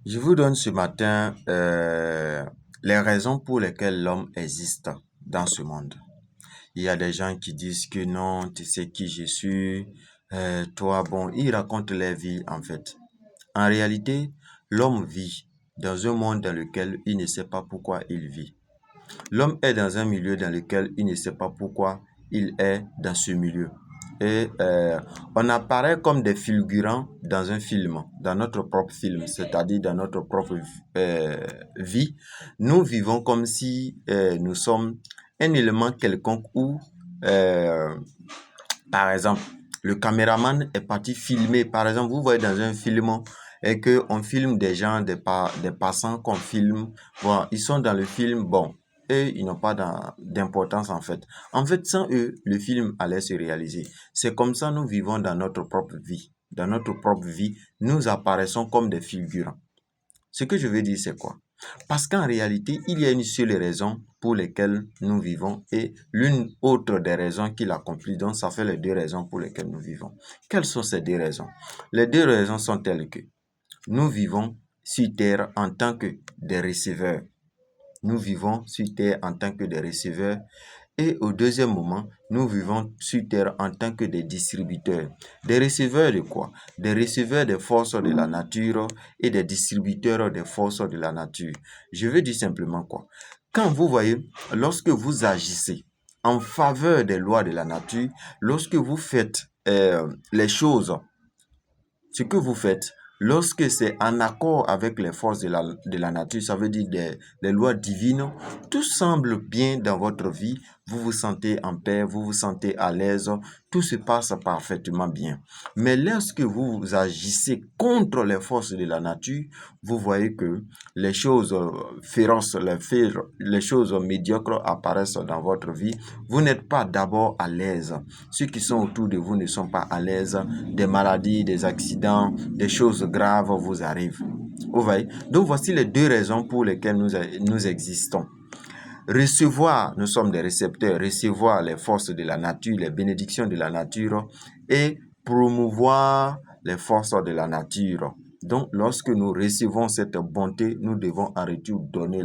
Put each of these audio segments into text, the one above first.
Je vous donne ce matin les raisons pour lesquelles l'homme existe dans ce monde. Il y a des gens qui disent que non, tu sais qui je suis, toi, bon, ils racontent leur vie en fait. En réalité, l'homme vit dans un monde dans lequel il ne sait pas pourquoi il vit. L'homme est dans un milieu dans lequel il ne sait pas pourquoi il est dans ce milieu. Et on apparaît comme des figurants dans un film, dans notre propre film, c'est-à-dire dans notre propre vie. Nous vivons comme si nous sommes un élément quelconque où, euh, par exemple, le caméraman est parti filmer. Par exemple, vous voyez dans un film et que on filme des gens, des passants qu'on filme. Bon, ils sont dans le film, bon, eux, ils n'ont pas d'importance en fait. En fait, sans eux, le film allait se réaliser. C'est comme ça nous vivons dans notre propre vie. Dans notre propre vie, nous apparaissons comme des figurants. Ce que je veux dire, c'est quoi? Parce qu'en réalité, il y a une seule raison pour laquelle nous vivons et l'une autre des raisons qui l'accomplit. Donc, ça fait les deux raisons pour lesquelles nous vivons. Quelles sont ces deux raisons? Les deux raisons sont telles que nous vivons sur Terre en tant que des receveurs. Nous vivons sur Terre en tant que des receveurs et au deuxième moment, nous vivons sur Terre en tant que des distributeurs. Des receveurs de quoi? Des receveurs des forces de la nature et des distributeurs des forces de la nature. Je veux dire simplement quoi? Quand vous voyez, lorsque vous agissez en faveur des lois de la nature, lorsque vous faites les choses, ce que vous faites, lorsque c'est en accord avec les forces de la nature, ça veut dire des lois divines, tout semble bien dans votre vie, vous vous sentez en paix, vous vous sentez à l'aise, tout se passe parfaitement bien. Mais lorsque vous agissez contre les forces de la nature, vous voyez que les choses féroces, les choses médiocres apparaissent dans votre vie. Vous n'êtes pas d'abord à l'aise. Ceux qui sont autour de vous ne sont pas à l'aise. Des maladies, des accidents, des choses graves vous arrivent. Vous voyez? Donc voici les deux raisons pour lesquelles nous existons. Recevoir, nous sommes des récepteurs, recevoir les forces de la nature, les bénédictions de la nature et promouvoir les forces de la nature. Donc, lorsque nous recevons cette bonté, nous devons en retour donner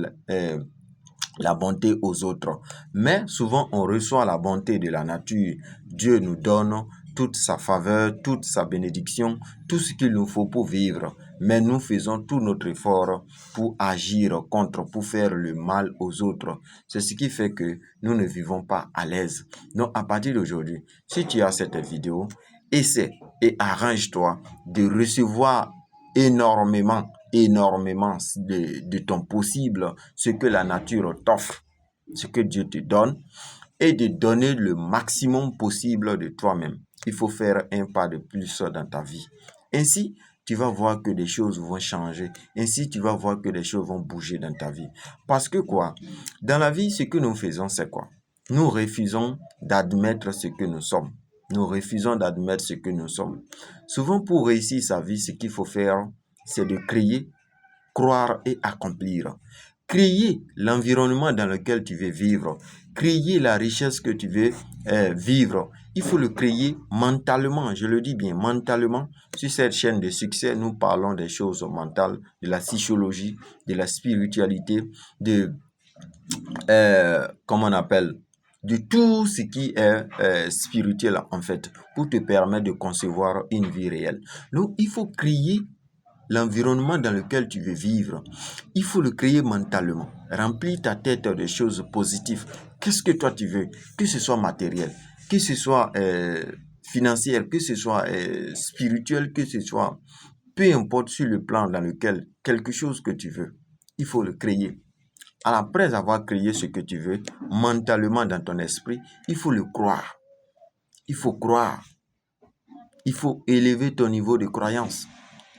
la bonté aux autres. Mais souvent, on reçoit la bonté de la nature. Dieu nous donne toute sa faveur, toute sa bénédiction, tout ce qu'il nous faut pour vivre. Mais nous faisons tout notre effort pour agir contre, pour faire le mal aux autres. C'est ce qui fait que nous ne vivons pas à l'aise. Donc, à partir d'aujourd'hui, si tu as cette vidéo, essaie et arrange-toi de recevoir énormément de ton possible, ce que la nature t'offre, ce que Dieu te donne, et de donner le maximum possible de toi-même. Il faut faire un pas de plus dans ta vie. Ainsi, tu vas voir que des choses vont changer. Ainsi, tu vas voir que des choses vont bouger dans ta vie. Parce que quoi? Dans la vie, ce que nous faisons, c'est quoi? Nous refusons d'admettre ce que nous sommes. Nous refusons d'admettre ce que nous sommes. Souvent, pour réussir sa vie, ce qu'il faut faire, c'est de créer, croire et accomplir. Créer l'environnement dans lequel tu veux vivre, créer la richesse que tu veux vivre. Il faut le créer mentalement, je le dis bien, mentalement. Sur cette chaîne de succès, nous parlons des choses mentales, de la psychologie, de la spiritualité, de, comment on appelle, de tout ce qui est spirituel en fait, pour te permettre de concevoir une vie réelle. Donc, il faut créer l'environnement dans lequel tu veux vivre. Il faut le créer mentalement. Remplis ta tête de choses positives. Qu'est-ce que toi tu veux? Que ce soit matériel, que ce soit financier, que ce soit spirituel, que ce soit peu importe sur le plan dans lequel quelque chose que tu veux, il faut le créer. Après avoir créé ce que tu veux, mentalement dans ton esprit, il faut le croire. Il faut croire. Il faut élever ton niveau de croyance.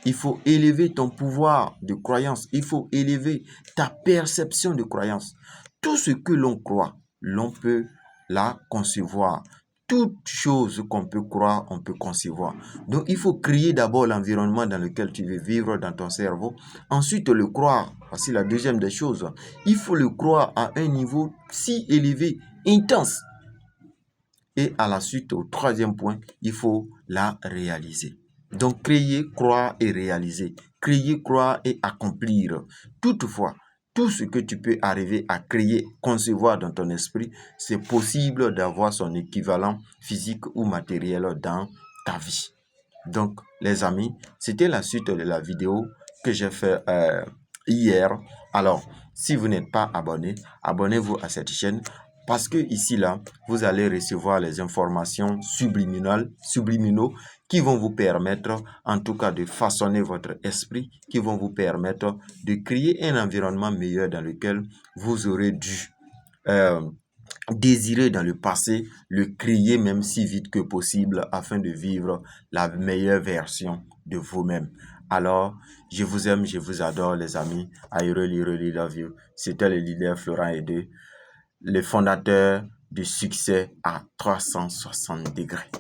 Il faut élever ton pouvoir de croyance. Il faut élever ta perception de croyance. Tout ce que l'on croit, l'on peut la concevoir. Toute chose qu'on peut croire, on peut concevoir. Donc, il faut créer d'abord l'environnement dans lequel tu veux vivre dans ton cerveau. Ensuite, le croire. Voici la deuxième des choses. Il faut le croire à un niveau si élevé, intense. Et à la suite, au troisième point, il faut la réaliser. Donc, créer, croire et réaliser. Créer, croire et accomplir. Toutefois, tout ce que tu peux arriver à créer, concevoir dans ton esprit, c'est possible d'avoir son équivalent physique ou matériel dans ta vie. Donc, les amis, c'était la suite de la vidéo que j'ai fait hier. Alors, si vous n'êtes pas abonné, abonnez-vous à cette chaîne parce que ici, là, vous allez recevoir les informations subliminaux qui vont vous permettre, en tout cas, de façonner votre esprit, qui vont vous permettre de créer un environnement meilleur dans lequel vous aurez dû désirer dans le passé, le créer même si vite que possible afin de vivre la meilleure version de vous-même. Alors, je vous aime, je vous adore les amis. I really, really love you. C'était le leader Florent Aidé, le fondateur du succès à 360 degrés.